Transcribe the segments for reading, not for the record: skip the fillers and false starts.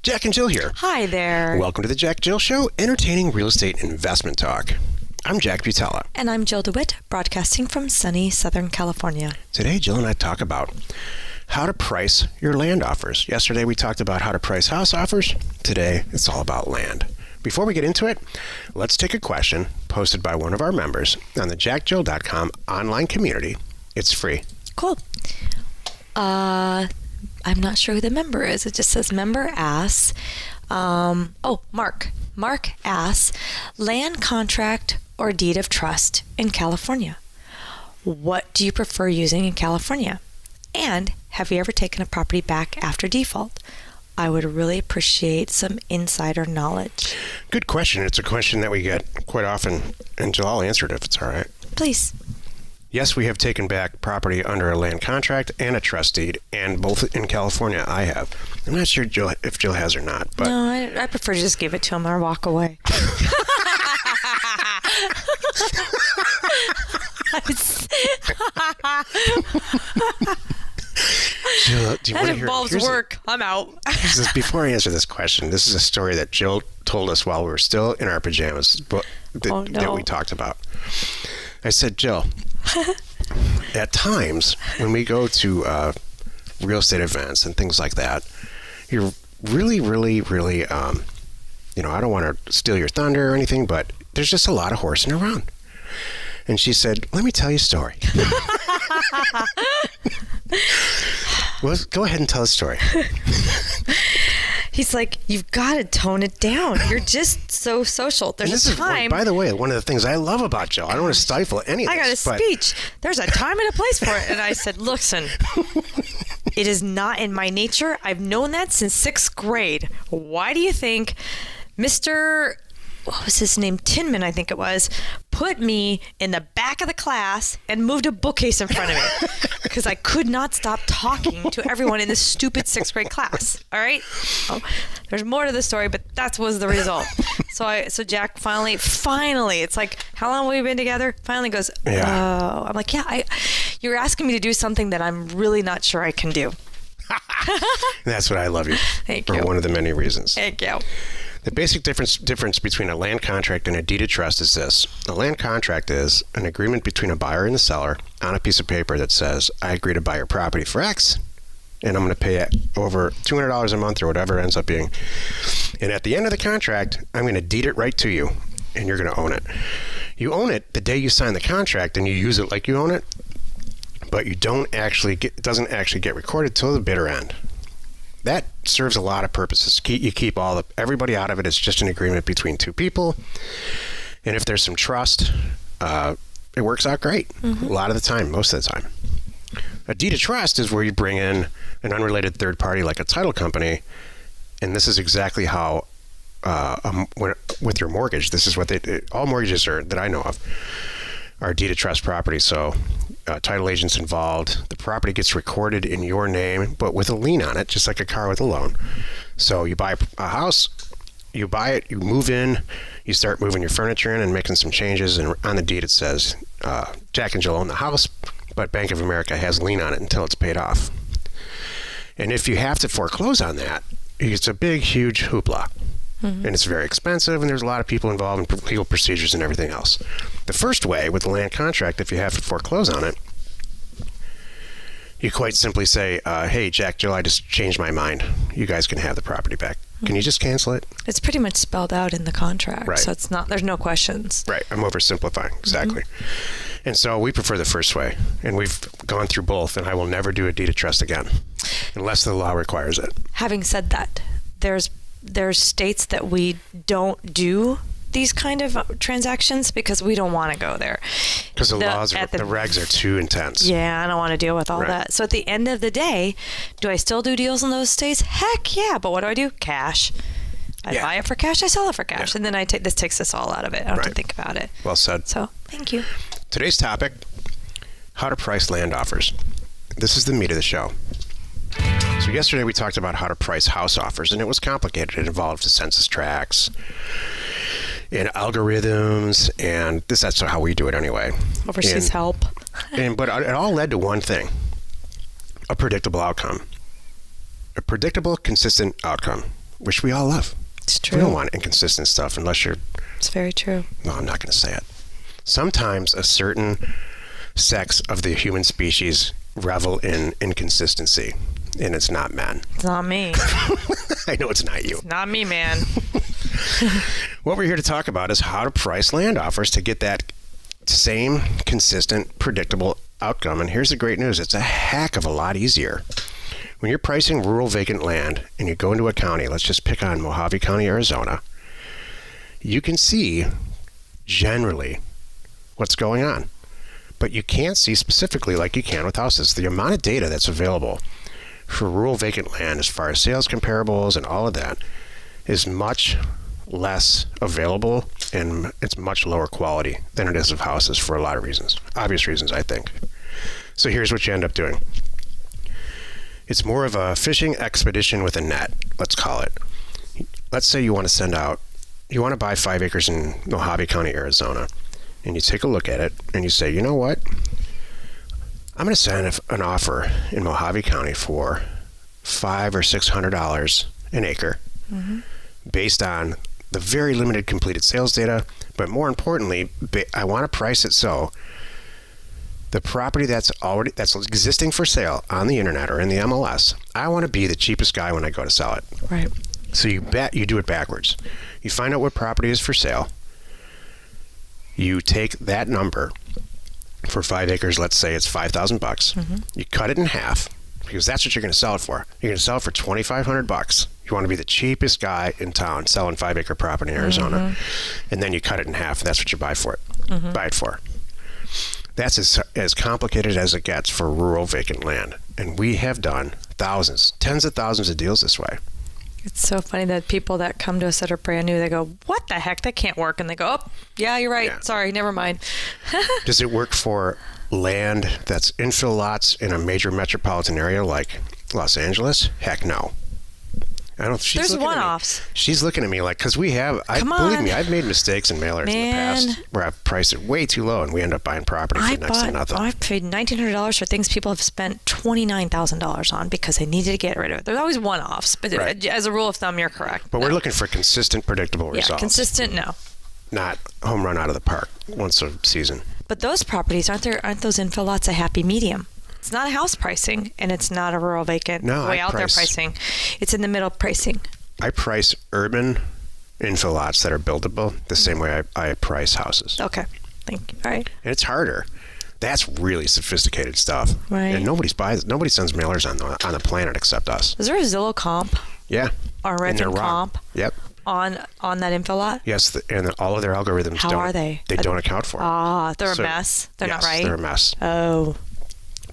Jack and Jill here. Hi there. Welcome to the Jack Jill Show, entertaining real estate investment talk. I'm Jack Butella. And I'm Jill DeWitt, broadcasting from sunny Southern California. Today, Jill and I talk about how to price your land offers. Yesterday, we talked about how to price house offers. Today, it's all about land. Before we get into it, let's take a question posted by one of our members on the JackJill.com online community. It's free. Cool. I'm not sure who the member is. It just says member asks. Mark. Mark asks, land contract or deed of trust in California? What do you prefer using in California? And have you ever taken a property back after default? I would really appreciate some insider knowledge. Good question. It's a question that we get quite often, and Jill, I'll answer it if it's all right. Please. Yes, we have taken back property under a land contract and a trust deed, and both in California I have. I'm not sure if Jill has or not. But no, I prefer to just give it to him or walk away. Jill, do you that want to involves work. I'm out. Before I answer this question, this is a story that Jill told us while we were still in our pajamas that we talked about. I said, Jill, at times when we go to real estate events and things like that, you're really, I don't want to steal your thunder or anything, but there's just a lot of horsing around. And she said, let me tell you a story. Well, go ahead and tell a story. He's like, you've got to tone it down. You're just so social. There's a time. By the way, one of the things I love about Jill, I don't want to stifle any of this. I got a speech. There's a time and a place for it. And I said, listen, it is not in my nature. I've known that since 6th grade. Why do you think Mr. what was his name? Tinman, I think it was, put me in the back of the class and moved a bookcase in front of me because I could not stop talking to everyone in this stupid 6th grade class. All right. Oh, there's more to the story, but that was the result. So Jack finally, it's like, how long have we been together? Finally goes, oh, I'm like, yeah, you're asking me to do something that I'm really not sure I can do. That's what I love you. Thank you. For one of the many reasons. Thank you. The basic difference between a land contract and a deed of trust is this. A land contract is an agreement between a buyer and the seller on a piece of paper that says, I agree to buy your property for X, and I'm going to pay it over $200 a month or whatever it ends up being. And at the end of the contract, I'm going to deed it right to you, and you're going to own it. You own it the day you sign the contract, and you use it like you own it, but it doesn't actually get recorded till the bitter end. That serves a lot of purposes. You keep everybody out of it. It's just an agreement between two people. And if there's some trust, it works out great. Mm-hmm. A lot of the time, most of the time. A deed of trust is where you bring in an unrelated third party like a title company. And this is exactly how, with your mortgage, this is what all mortgages that I know of are deed of trust property. So title agent's involved. The property gets recorded in your name, but with a lien on it, just like a car with a loan. So you buy a house, you buy it, you move in, you start moving your furniture in and making some changes, and on the deed it says, Jack and Jill own the house, but Bank of America has a lien on it until it's paid off. And if you have to foreclose on that, it's a big, huge hoopla. Mm-hmm. And it's very expensive, and there's a lot of people involved in legal procedures and everything else. The first way with the land contract, if you have to foreclose on it, you quite simply say, hey, Jack, Jill, I just changed my mind. You guys can have the property back. Mm-hmm. Can you just cancel it? It's pretty much spelled out in the contract, right. So there's no questions. Right, I'm oversimplifying, exactly. Mm-hmm. And so we prefer the first way, and we've gone through both, and I will never do a deed of trust again, unless the law requires it. Having said that, there's states that we don't do these kind of transactions because we don't want to go there. Because the regs are too intense. Yeah, I don't want to deal with all that. So at the end of the day, do I still do deals in those states? Heck yeah, but what do? Cash. I buy it for cash, I sell it for cash. And then this takes us all out of it. I don't have to think about it. Well said. So, thank you. Today's topic, how to price land offers. This is the meat of the show. So yesterday we talked about how to price house offers, and it was complicated. It involved the census tracts and algorithms, and that's how we do it anyway. Overseas help. But it all led to one thing, a predictable outcome. A predictable, consistent outcome. which we all love. It's true. We don't want inconsistent stuff unless you're... It's very true. No, I'm not going to say it. Sometimes a certain sex of the human species revel in inconsistency, and it's not men. It's not me. I know it's not you. It's not me, man. What we're here to talk about is how to price land offers to get that same consistent, predictable outcome. And here's the great news. It's a heck of a lot easier. When you're pricing rural vacant land and you go into a county, let's just pick on Mojave County, Arizona, you can see generally what's going on. But you can't see specifically like you can with houses. The amount of data that's available for rural vacant land as far as sales comparables and all of that is much less available, and it's much lower quality than it is of houses for a lot of reasons. Obvious reasons, I think. So here's what you end up doing. It's more of a fishing expedition with a net, let's call it. Let's say you want to buy 5 acres in Mojave County, Arizona, and you take a look at it and you say, you know what? I'm going to send an offer in Mojave County for $500 or $600 an acre, based on the very limited completed sales data, but more importantly, I want to price it so the property that's existing for sale on the internet or in the MLS, I want to be the cheapest guy when I go to sell it. Right. So you do it backwards. You find out what property is for sale. You take that number for 5 acres. Let's say it's $5,000. You cut it in half, because that's what you're going to sell it for. You're going to sell it for $2,500. You want to be the cheapest guy in town selling 5-acre property in Arizona, and then you cut it in half. That's what you buy for it. Buy it for. That's as complicated as it gets for rural vacant land, and we have done thousands, tens of thousands of deals this way. It's so funny that people that come to us that are brand new, they go, what the heck? That can't work. And they go, oh, yeah, you're right. Yeah. Sorry, never mind. Does it work for land that's infill lots in a major metropolitan area like Los Angeles? Heck no. I don't. There's one-offs. She's looking at me like, because we have. Believe me, I've made mistakes in mailers in the past where I've priced it way too low, and we end up buying property for next to nothing. I've paid $1,900 for things people have spent $29,000 on because they needed to get rid of it. There's always one-offs, but as a rule of thumb, you're correct. But we're looking for consistent, predictable results. Yeah, consistent. No. Not home run out of the park once a season. But those properties aren't those infill lots a happy medium? It's not a house pricing, and it's not a rural vacant way out there pricing. It's in the middle pricing. I price urban infill lots that are buildable the same way I price houses. Okay, thank you. All right. And it's harder. That's really sophisticated stuff. Right. And nobody sends mailers on the planet except us. Is there a Zillow comp? Yeah. Or Redfin comp? Yep. On that infill lot? Yes, and all of their algorithms How are they? They don't account for it. They're a mess. They're not right. They're a mess. Oh.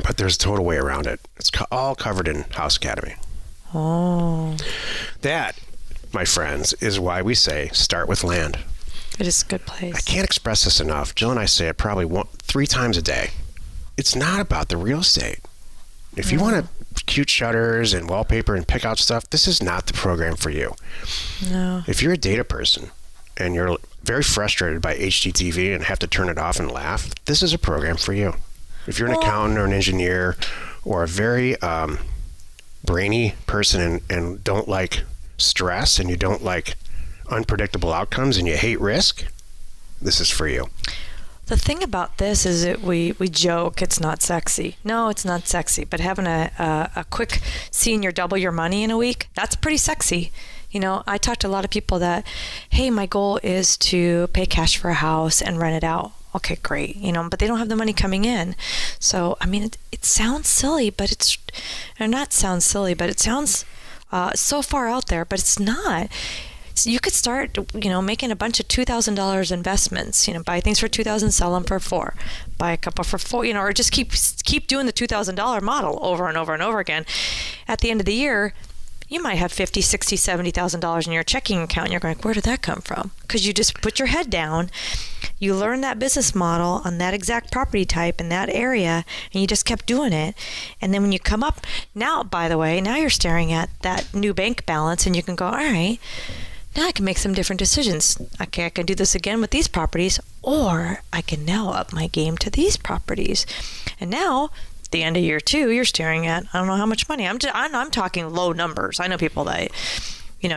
But there's a total way around it. It's all covered in House Academy. Oh. That, my friends, is why we say start with land. It is a good place. I can't express this enough. Jill and I say it probably 3 times a day. It's not about the real estate. If you want cute shutters and wallpaper and pick out stuff, this is not the program for you. No. If you're a data person and you're very frustrated by HGTV and have to turn it off and laugh, this is a program for you. If you're an accountant or an engineer or a very brainy person and don't like stress and you don't like unpredictable outcomes and you hate risk, this is for you. The thing about this is that we joke it's not sexy. No, it's not sexy. But having a quick senior double your money in a week, that's pretty sexy. You know, I talk to a lot of people that, hey, my goal is to pay cash for a house and rent it out. Okay, great. You know, but they don't have the money coming in. So, I mean, it sounds silly, but it sounds so far out there, but it's not. So you could start, you know, making a bunch of $2,000 investments, you know, buy things for $2,000, sell them for $4,000, buy a couple for $4,000, you know, or just keep doing the $2,000 model over and over and over again. At the end of the year, you might have $50,000, $60,000, $70,000 in your checking account, and you're going, where did that come from? Because you just put your head down, you learn that business model on that exact property type in that area, and you just kept doing it. And then when you come up, now, by the way, now you're staring at that new bank balance, and you can go, all right, now I can make some different decisions. Okay, I can do this again with these properties, or I can now up my game to these properties. And now, at the end of year 2, you're staring at, I don't know how much money. I'm talking low numbers. I know people that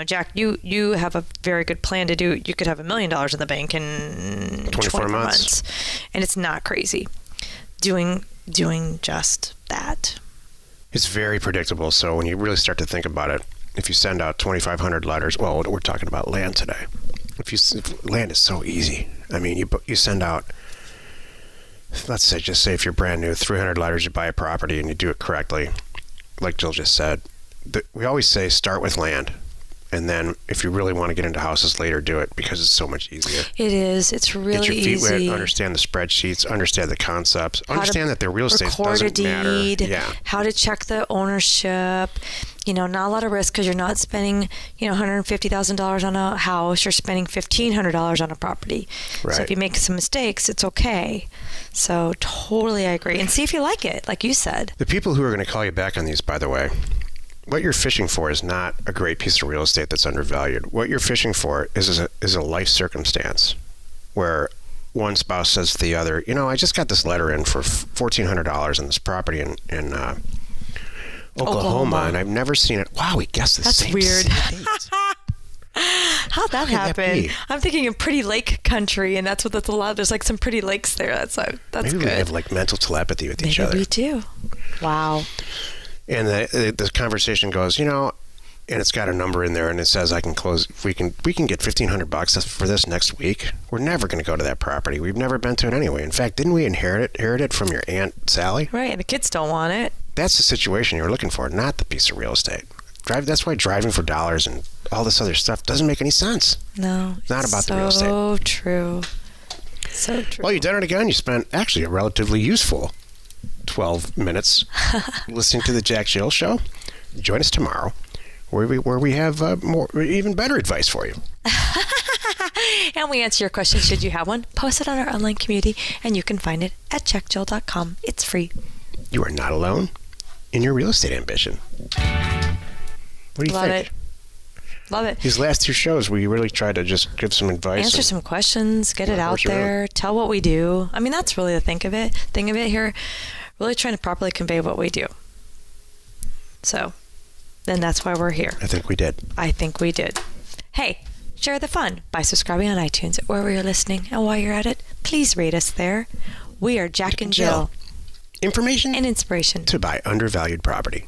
Jack, you have a very good plan to do. You could have $1 million in the bank in 24 months. And it's not crazy. Doing just that. It's very predictable. So when you really start to think about it, if you send out 2,500 letters, well, we're talking about land today. If land is so easy. I mean, you send out, let's say, if you're brand new, 300 letters, you buy a property and you do it correctly, like Jill just said. We always say start with land. And then if you really want to get into houses later, do it because it's so much easier. It is. It's really easy. Get your feet easy. wet, understand the spreadsheets, understand the concepts, understand that the real estate doesn't matter. Yeah. How to check the ownership. Not a lot of risk because you're not spending, $150,000 on a house. You're spending $1,500 on a property. Right. So if you make some mistakes, it's okay. So totally I agree. And see if you like it, like you said. The people who are going to call you back on these, by the way, what you're fishing for is not a great piece of real estate that's undervalued. What you're fishing for is a life circumstance where one spouse says to the other, I just got this letter in for $1,400 on this property in Oklahoma, and I've never seen it. Wow, we guessed the same. That's weird. State. How'd that happen? I'm thinking of pretty lake country, and that's what that's allowed. There's like some pretty lakes there. That's Maybe good. We have like mental telepathy with each other. Maybe we do. Wow. And the conversation goes, and it's got a number in there, and it says I can close. We can get $1,500 for this next week. We're never going to go to that property. We've never been to it anyway. In fact, didn't we inherit it from your Aunt Sally? Right, and the kids don't want it. That's the situation you're looking for, not the piece of real estate. That's why driving for dollars and all this other stuff doesn't make any sense. No, it's not about the real estate. So true. So true. Well, you done it again. You spent actually a relatively useful 12 minutes listening to the Jack Jill Show. Join us tomorrow where we have even better advice for you. And we answer your question should you have one. Post it on our online community and you can find it at JackJill.com. It's free. You are not alone in your real estate ambition. What do you think? Love it. These last two shows, we really tried to just give some advice. Answer some questions, get it out there, tell what we do. I mean, that's really the thing of it here. Really trying to properly convey what we do. So, then that's why we're here. I think we did. Hey, share the fun by subscribing on iTunes wherever you're listening. And while you're at it, please rate us there. We are Jack and Jill. Information and inspiration to buy undervalued property.